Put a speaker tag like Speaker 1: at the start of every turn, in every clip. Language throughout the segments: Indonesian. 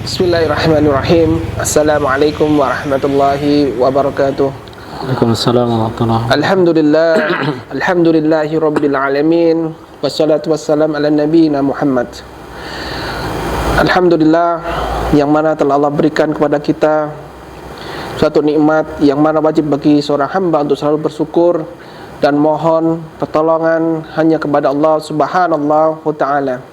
Speaker 1: Bismillahirrahmanirrahim. Assalamualaikum warahmatullahi wabarakatuh.
Speaker 2: Waalaikumsalam warahmatullahi wabarakatuh.
Speaker 1: Alhamdulillah, alhamdulillahi rabbil alamin. Wassalatu wassalam ala nabiyina Muhammad. Alhamdulillah, yang mana telah Allah berikan kepada kita suatu nikmat yang mana wajib bagi seorang hamba untuk selalu bersyukur dan mohon pertolongan hanya kepada Allah Subhanahu wa ta'ala.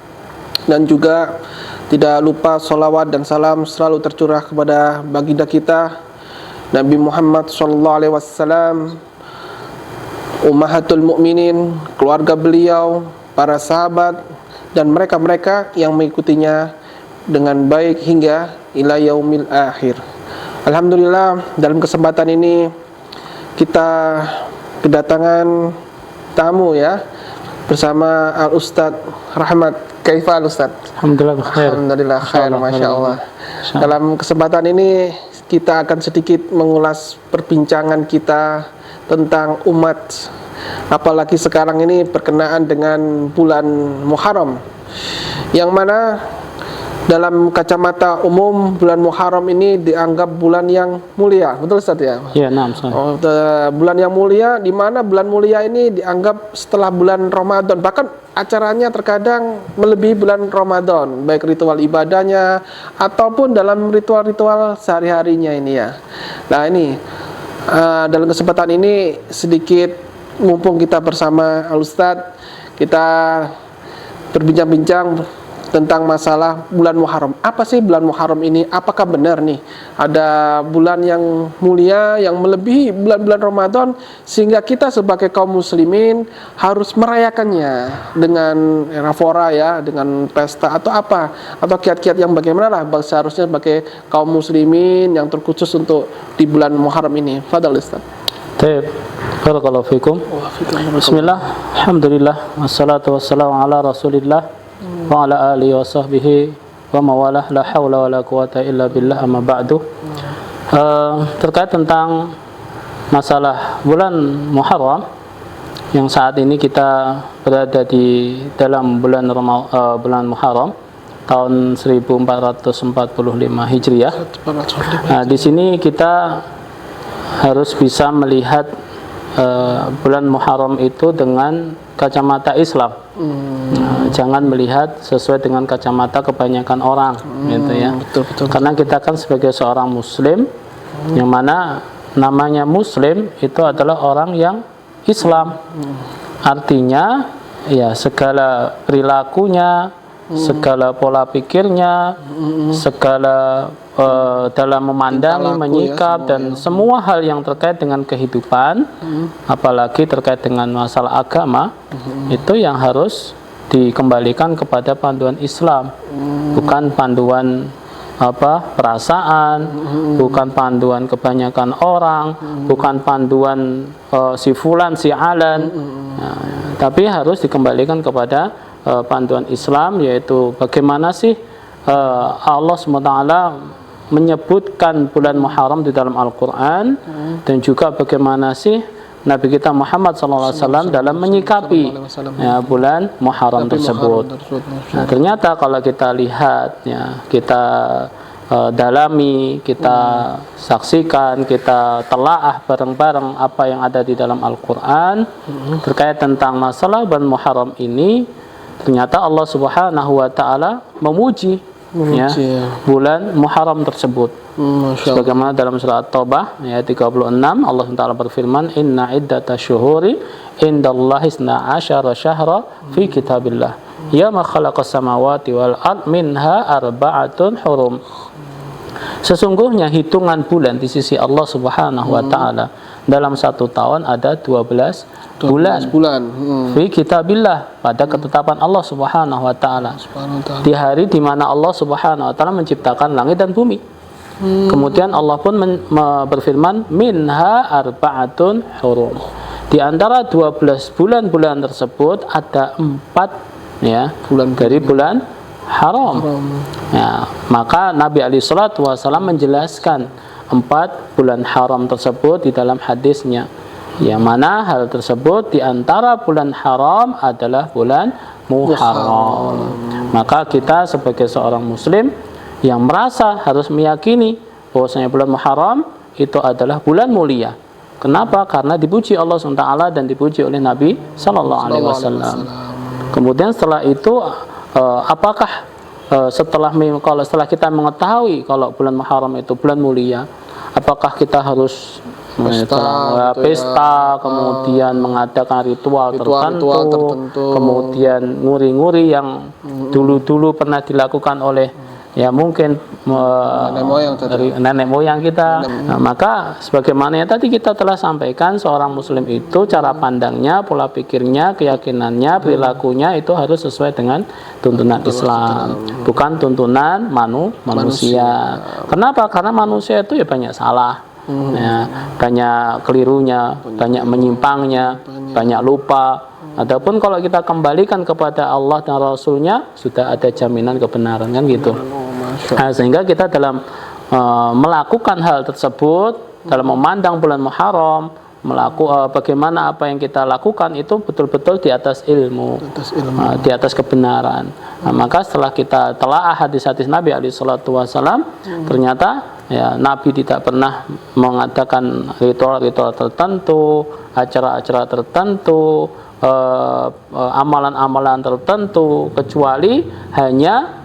Speaker 1: Dan juga tidak lupa salawat dan salam selalu tercurah kepada baginda kita Nabi Muhammad sallallahu alaihi wasallam, ummahatul mukminin, keluarga beliau, para sahabat dan mereka-mereka yang mengikutinya dengan baik hingga ila yaumil akhir. Alhamdulillah, dalam kesempatan ini kita kedatangan tamu ya, bersama Al Ustadz Rahmat. Kaifa Al Ustadz?
Speaker 2: Alhamdulillah khair.
Speaker 1: Alhamdulillah khair, Masya Allah. Dalam kesempatan ini kita akan sedikit mengulas perbincangan kita tentang umat, apalagi sekarang ini berkenaan dengan bulan Muharram, yang mana dalam kacamata umum bulan Muharram ini dianggap bulan yang mulia, betul Ustaz ya?
Speaker 2: Iya, naam.
Speaker 1: Bulan yang mulia, di mana bulan mulia ini dianggap setelah bulan Ramadan, bahkan acaranya terkadang melebihi bulan Ramadan, baik ritual ibadahnya ataupun dalam ritual-ritual sehari-harinya ini ya. Nah ini dalam kesempatan ini sedikit mumpung kita bersama Al Ustadz, kita berbincang-bincang tentang masalah bulan Muharram. Apa sih bulan Muharram ini? Apakah benar nih ada bulan yang mulia yang melebihi bulan-bulan Ramadan sehingga kita sebagai kaum muslimin harus merayakannya dengan rafora ya, dengan pesta atau apa, atau kiat-kiat yang bagaimana lah seharusnya sebagai kaum muslimin yang terkhusus untuk di bulan Muharram ini. Fadhal Ustaz.
Speaker 2: Baik. Barakallahu fikum. Bismillah. Alhamdulillah. Wassalatu wassalamu ala Rasulillah wa ala alihi wa sahbihi wa mawalah, la haula wa la quwata illa billah, amma ba'du. Terkait tentang masalah bulan Muharram yang saat ini kita berada di dalam bulan Muharram tahun 1445 Hijriah. Nah, di sini kita harus bisa melihat bulan Muharram itu dengan kacamata Islam. Nah, jangan melihat sesuai dengan kacamata kebanyakan orang, gitu ya.
Speaker 1: Betul.
Speaker 2: Karena kita kan sebagai seorang Muslim, yang mana namanya Muslim itu adalah orang yang Islam. Artinya, ya segala perilakunya, segala pola pikirnya, segala dalam memandangi, menyikap ya, dan semua hal yang terkait dengan kehidupan, apalagi terkait dengan masalah agama, itu yang harus dikembalikan kepada panduan Islam, bukan panduan perasaan, bukan panduan kebanyakan orang, bukan panduan si fulan si alan, tapi harus dikembalikan kepada panduan Islam, yaitu bagaimana sih Allah SWT menyebutkan bulan Muharram di dalam Al-Quran, dan juga bagaimana sih Nabi kita Muhammad SAW dalam menyikapi ya, bulan Muharram tersebut. Nah, ternyata kalau kita lihat ya, kita dalami, kita saksikan, kita telaah bareng-bareng apa yang ada di dalam Al-Quran terkait tentang masalah bulan Muharram ini, ternyata Allah Subhanahu wa ta'ala memuji ya, bulan Muharram tersebut. Sebagaimana dalam surat Taubah ayat 36, Allah Taala berfirman, inna iddata syuhuri indallahi isna asyara syahra fi kitabillah yama khalaqas samawati wal ard minha arba'atun hurum. Sesungguhnya hitungan bulan di sisi Allah Subhanahu wa ta'ala dalam satu tahun ada 12 bulan. Fi kitabillah, pada ketetapan Allah Subhanahu wa ta'ala. Di hari di mana Allah Subhanahu wa ta'ala menciptakan langit dan bumi. Kemudian Allah pun berfirman, minha arba'atun hurum. Di antara 12 bulan-bulan tersebut ada 4 ya, dari bulan haram. Ya, maka Nabi SAW menjelaskan 4 bulan haram tersebut di dalam hadisnya, yang mana hal tersebut di antara bulan haram adalah bulan Muharram. Maka kita sebagai seorang muslim yang merasa harus meyakini bahwasanya bulan Muharram itu adalah bulan mulia. Kenapa? Karena dipuji Allah SWT dan dipuji oleh Nabi Sallallahu Alaihi Wasallam. Kemudian setelah itu, apakah setelah kita mengetahui kalau bulan Muharram itu bulan mulia, apakah kita harus pesta, kemudian mengadakan ritual tertentu, kemudian nguri-nguri yang dulu-dulu pernah dilakukan oleh ya mungkin nenek moyang kita. Nah, maka sebagaimana yang tadi kita telah sampaikan, seorang muslim itu cara pandangnya, pola pikirnya, keyakinannya, perilakunya itu harus sesuai dengan tuntunan Islam, bukan tuntunan manusia. Kenapa? Karena manusia itu ya banyak salah, ya, banyak kelirunya, banyak menyimpangnya, banyak lupa. Adapun kalau kita kembalikan kepada Allah dan Rasulnya, sudah ada jaminan kebenaran, kan gitu. Nah, sehingga kita dalam melakukan hal tersebut, dalam memandang bulan Muharram, bagaimana apa yang kita lakukan itu betul-betul di atas ilmu, di atas kebenaran. Nah, maka setelah kita telaah hadis-hadis Nabi SAW, ternyata ya, Nabi tidak pernah mengadakan ritual-ritual tertentu, acara-acara tertentu, amalan-amalan tertentu, kecuali hanya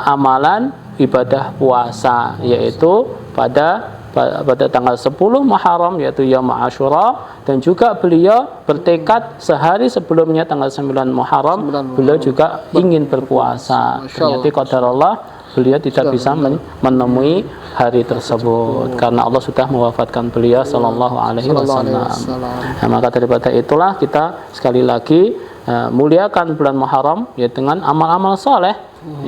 Speaker 2: amalan ibadah puasa, yaitu pada tanggal 10 Muharram, yaitu Yaum Asyura, dan juga beliau bertekad sehari sebelumnya tanggal 9 Muharram beliau juga ingin berpuasa. Ternyata qadarullah beliau tidak bisa menemui hari tersebut karena Allah sudah mewafatkan beliau sallallahu alaihi wasallam. Nah, maka daripada itulah kita sekali lagi muliakan bulan Muharram ya dengan amal-amal soleh,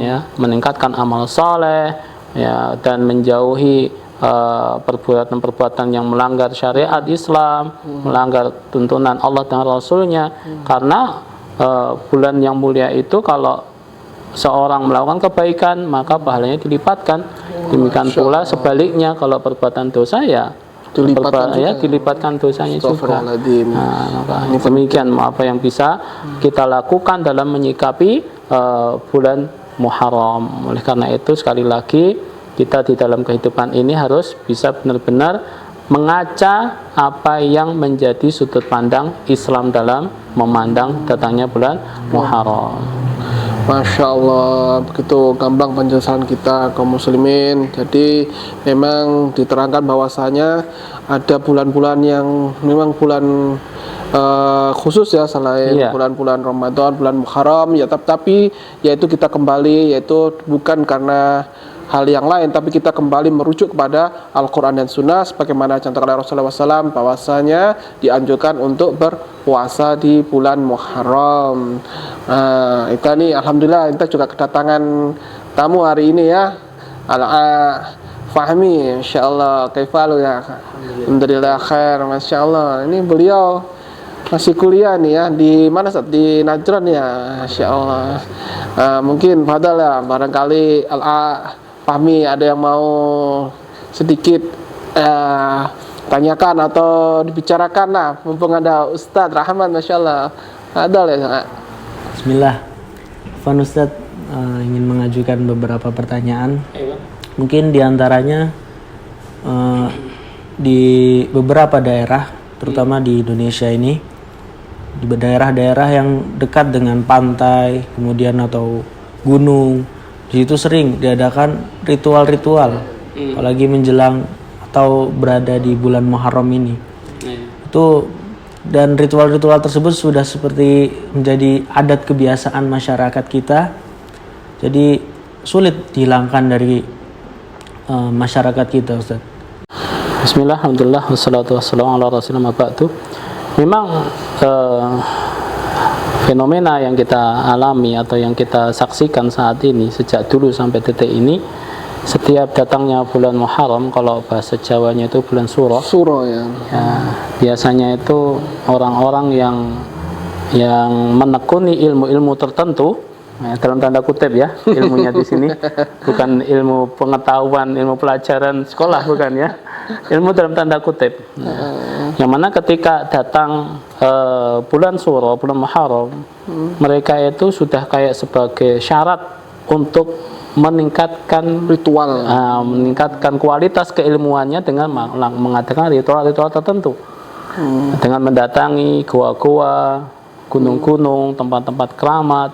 Speaker 2: ya, meningkatkan amal soleh, ya, dan menjauhi perbuatan-perbuatan yang melanggar syariat Islam, melanggar tuntunan Allah dan Rasulnya. Karena bulan yang mulia itu kalau seorang melakukan kebaikan maka pahalanya dilipatkan. Demikian pula sebaliknya kalau perbuatan dosa ya dilipatkan dosanya juga. Nah, maka demikian apa yang bisa kita lakukan dalam menyikapi bulan Muharram. Oleh karena itu sekali lagi kita di dalam kehidupan ini harus bisa benar-benar mengaca apa yang menjadi sudut pandang Islam dalam memandang datangnya bulan Muharram.
Speaker 1: Masya Allah, begitu gamblang penjelasan kita kaum muslimin. Jadi memang diterangkan bahwasanya ada bulan-bulan yang memang bulan khusus ya, selain bulan-bulan Ramadan, bulan Muharram ya, tapi yaitu kita kembali, yaitu bukan karena hal yang lain, tapi kita kembali merujuk kepada Al-Quran dan Sunnah sebagaimana contohnya Rasulullah SAW bahwasanya dianjurkan untuk berpuasa di bulan Muharram. Itu nih alhamdulillah kita juga kedatangan tamu hari ini ya, Fahmi, insyaallah. Kaifalu ya? Alhamdulillah khair, masyaallah. Ini beliau masih kuliah nih ya, di mana Ustaz? Di Najran ya, insyaallah. Mungkin padahal ya, barangkali Fahmi ada yang mau sedikit tanyakan atau dibicarakan lah, mumpung ada Ustadz Rahman, Masya Allah. Ada ya.
Speaker 3: Bismillah. Van Ustadz ingin mengajukan beberapa pertanyaan. Mungkin diantaranya di beberapa daerah, terutama di Indonesia ini, di daerah-daerah yang dekat dengan pantai, kemudian atau gunung, di situ sering diadakan ritual-ritual, apalagi menjelang atau berada di bulan Muharram ini. Itu dan ritual-ritual tersebut sudah seperti menjadi adat kebiasaan masyarakat kita. Jadi sulit dihilangkan dari masyarakat kita, Ustaz.
Speaker 2: Bismillah, alhamdulillah, wassalatu wassalamu ala rasulillah ba'du. Memang fenomena yang kita alami atau yang kita saksikan saat ini sejak dulu sampai detik ini, setiap datangnya bulan Muharram, kalau bahasa Jawanya itu bulan Suro ya, biasanya itu orang-orang yang menekuni ilmu-ilmu tertentu, dalam tanda kutip ya, ilmunya di sini bukan ilmu pengetahuan, ilmu pelajaran sekolah, bukan ya, ilmu dalam tanda kutip. Yang mana ketika datang bulan Suro, bulan Muharram, mereka itu sudah kayak sebagai syarat untuk meningkatkan
Speaker 1: Ritual.
Speaker 2: meningkatkan kualitas keilmuannya dengan mengadakan ritual-ritual tertentu. Dengan mendatangi gua-gua, gunung-gunung, tempat-tempat keramat,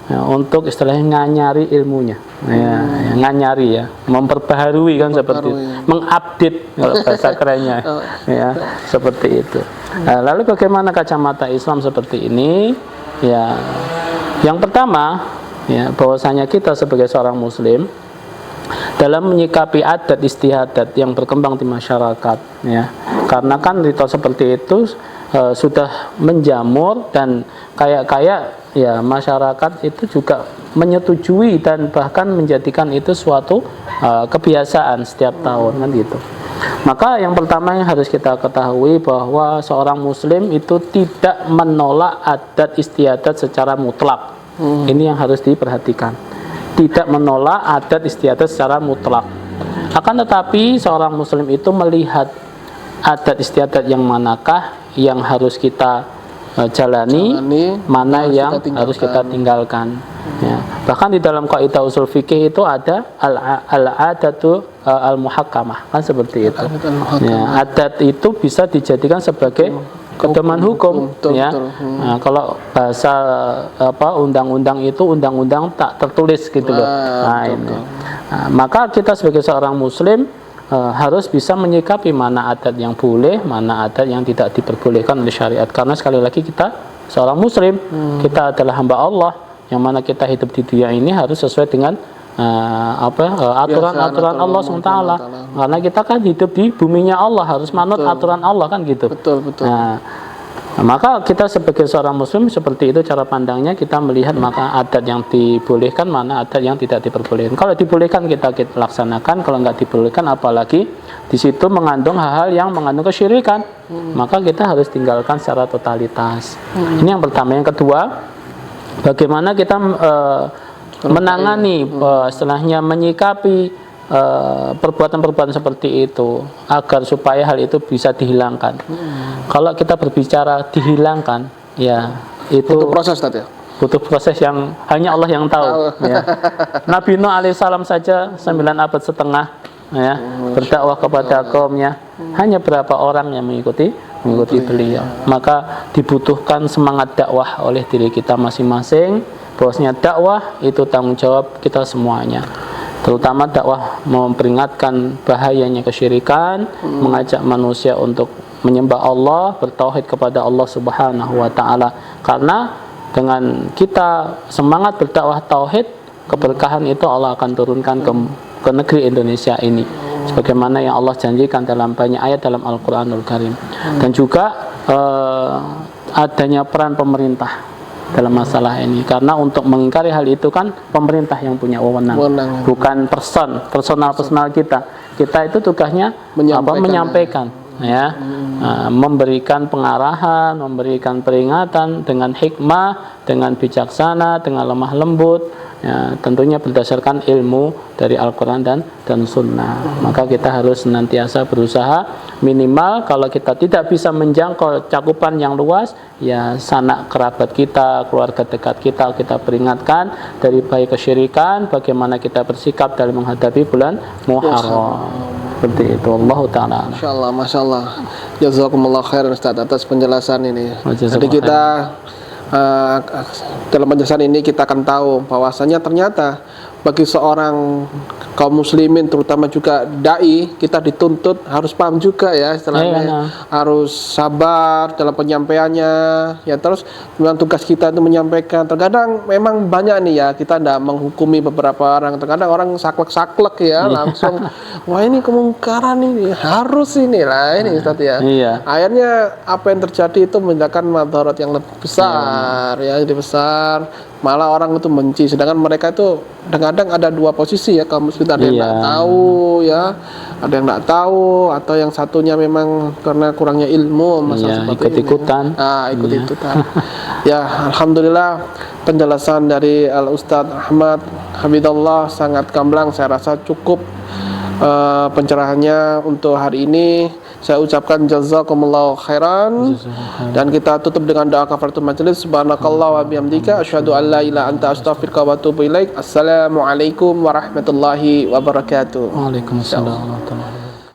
Speaker 2: ya, untuk istilahnya nganyari ilmunya, ya, nganyari ya, memperbaharui kan seperti itu, mengupdate kalau bahasa kerennya, ya seperti itu. Nah, lalu bagaimana kacamata Islam seperti ini? Ya, yang pertama, ya bahwasanya kita sebagai seorang Muslim dalam menyikapi adat istiadat yang berkembang di masyarakat, ya, karena kan ritual seperti itu sudah menjamur dan kayak ya masyarakat itu juga menyetujui dan bahkan menjadikan itu suatu kebiasaan setiap tahun kan gitu. Maka yang pertama yang harus kita ketahui bahwa seorang Muslim itu tidak menolak adat istiadat secara mutlak. Ini yang harus diperhatikan. Tidak menolak adat istiadat secara mutlak. Akan tetapi seorang Muslim itu melihat adat istiadat yang manakah yang harus kita jalani, mana yang harus kita tinggalkan. Ya. Bahkan di dalam kaidah usul fikih itu ada al-adatu al-muhakkamah, kan seperti itu. Ya, adat itu bisa dijadikan sebagai pedoman hukum, ya. Nah, kalau bahasa undang-undang itu undang-undang tak tertulis gitu loh. Nah, ini. Nah, maka kita sebagai seorang Muslim harus bisa menyikapi mana adat yang boleh, mana adat yang tidak diperbolehkan oleh syariat. Karena sekali lagi kita seorang Muslim, kita adalah hamba Allah, yang mana kita hidup di dunia ini harus sesuai dengan aturan-aturan Allah SWT. Karena kita kan hidup di buminya Allah, harus manut aturan Allah kan gitu.
Speaker 1: Betul.
Speaker 2: Nah, maka kita sebagai seorang Muslim seperti itu cara pandangnya, kita melihat maka adat yang dibolehkan, mana adat yang tidak diperbolehkan. Kalau dibolehkan kita laksanakan, kalau nggak dibolehkan apalagi di situ mengandung hal-hal yang mengandung kesyirikan, maka kita harus tinggalkan secara totalitas. Ini yang pertama. Yang kedua, bagaimana kita menangani, setelahnya menyikapi perbuatan-perbuatan seperti itu agar supaya hal itu bisa dihilangkan. Kalau kita berbicara dihilangkan, ya itu
Speaker 1: butuh proses tadi.
Speaker 2: Butuh proses yang hanya Allah yang tahu. Ya. Nabi Nuh alaihissalam saja 9 abad setengah, ya, berdakwah kepada kaumnya. Hanya berapa orang yang mengikuti beliau. Maka dibutuhkan semangat dakwah oleh diri kita masing-masing. Bahwasanya dakwah itu tanggung jawab kita semuanya. Terutama dakwah memperingatkan bahayanya kesyirikan, mengajak manusia untuk menyembah Allah, bertauhid kepada Allah Subhanahu wa taala. Karena dengan kita semangat berdakwah tauhid, keberkahan itu Allah akan turunkan ke negeri Indonesia ini. Sebagaimana yang Allah janjikan dalam banyak ayat dalam Al-Qur'anul Karim. Dan juga adanya peran pemerintah dalam masalah ini, karena untuk mengingkari hal itu kan pemerintah yang punya wewenang, bukan personal kita itu tugasnya menyampaikan ya, memberikan pengarahan, memberikan peringatan dengan hikmah, dengan bijaksana, dengan lemah lembut, ya, tentunya berdasarkan ilmu dari Al-Quran dan Sunnah. Maka kita harus senantiasa berusaha, minimal kalau kita tidak bisa menjangkau cakupan yang luas, ya sanak kerabat kita, keluarga dekat kita peringatkan dari bahaya kesyirikan, bagaimana kita bersikap dalam menghadapi bulan Muharram. Seperti itu. Allah Ta'ala.
Speaker 1: Insyaallah, Masya Allah. Jazakumullah khairan Ustaz atas penjelasan ini. Jadi kita dalam penjelasan ini kita akan tahu bahwasanya ternyata bagi seorang kaum muslimin, terutama juga dai, kita dituntut harus paham juga ya istilahnya, harus sabar dalam penyampaiannya ya. Terus dengan tugas kita itu menyampaikan, terkadang memang banyak nih ya, kita tidak menghukumi beberapa orang, terkadang orang saklek ya langsung wah ini kemungkaran ini, harus inilah ini Ustaz ya. Akhirnya apa yang terjadi itu menimbulkan madarat yang lebih besar ya, lebih besar, malah orang itu benci. Sedangkan mereka itu kadang-kadang ada dua posisi ya, kaum muslim, ada yang tidak tahu ya, ada yang tidak tahu, atau yang satunya memang karena kurangnya ilmu masalah seperti
Speaker 2: ikut-ikutan.
Speaker 1: Ikut-ikutan. Ya, alhamdulillah penjelasan dari Al Ustadz Ahmad Habibullah sangat gamblang, saya rasa cukup pencerahannya untuk hari ini. Saya ucapkan jazakumullahu khairan. Dan kita tutup dengan doa kafaratul majelis. Subhanakallah wa bihamdika asyhadu an la ilaha anta astaghfiruka wa atubu ilaik. Assalamualaikum warahmatullahi wabarakatuh.
Speaker 2: Waalaikumsalam warahmatullahi wabarakatuh.